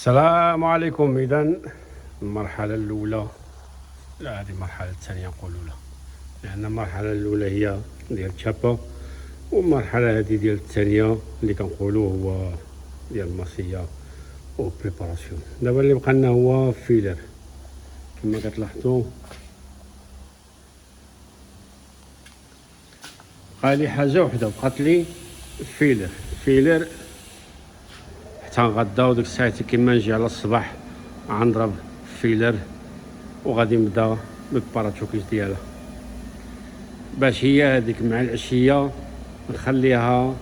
السلام عليكم. إذن المرحلة الأولى، لا هذه المرحلة الثانية نقولوا لها، لأن المرحلة الأولى هي ديال التشابة، والمرحلة هذه ديال الثانية اللي كنقولوا هو ديال الماسية أو بريباراسيون. دابا اللي بقى لنا هو فيلر كما كتلاحظوا. بقى لي حاجة وحدة بقات لي فيلر حتى نغدا، وديك الساعات كيما نجي على الصباح غنضرب فيلر وغادي نبدا بالباراتشوكيس ديالها، باش هي هذيك مع العشيه نخليها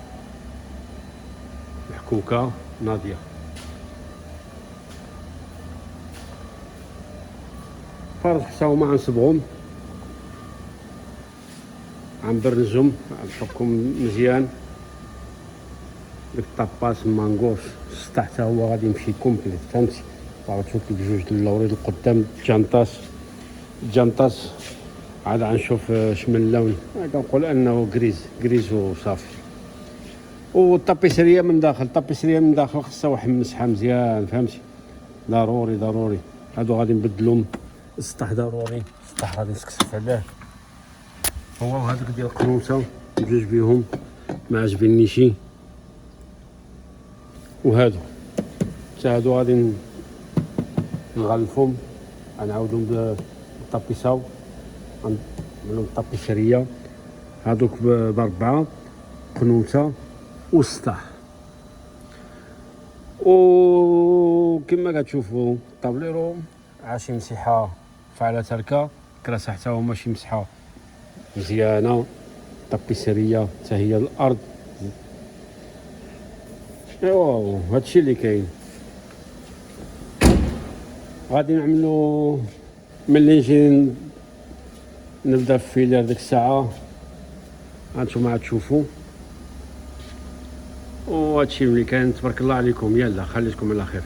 محكوكه ناضيه. فرض حتى هما غنصبغهم، غنبرنجهم، غنحكم مزيان. ديك الطاباس مانغوش السطح حتى هو غادي يمشي كومبليت، فهمتي؟ باراتشوكي بجوج اللوريد القدام، الجانطاس عاد غنشوف شمن اللون، كنقول انه كريز وصافي. والطابيسريه من داخل خاصها واحد المسحه مزيان، فهمتي؟ ضروري هادو غادي نبدلهم. السطح ضروري، السطح غادي نسكسف عليه هو، وهذوك ديال القنوصه بجوج بيهم ما عجبنيشي، وهادو حتى هادو غادي نغلفهم، غنعاودهم بالطابيساو، غنعملهم الطابيسريه هادوك باربعه قنوته والسطح. وكما كتشوفوا الطابليرو عاشي مسيحه فعلى تركه، كراسه حتى هما شي مسحه مزيانه، طابيسريه حتى هي الارض. ايوا هادشي اللي كاين. غادي نعملو ملي نجي نبدا في فيلر ديك الساعه، هانتوما غتشوفوا. وهادشي اللي كان، تبارك الله عليكم. يلا خليكم على خير.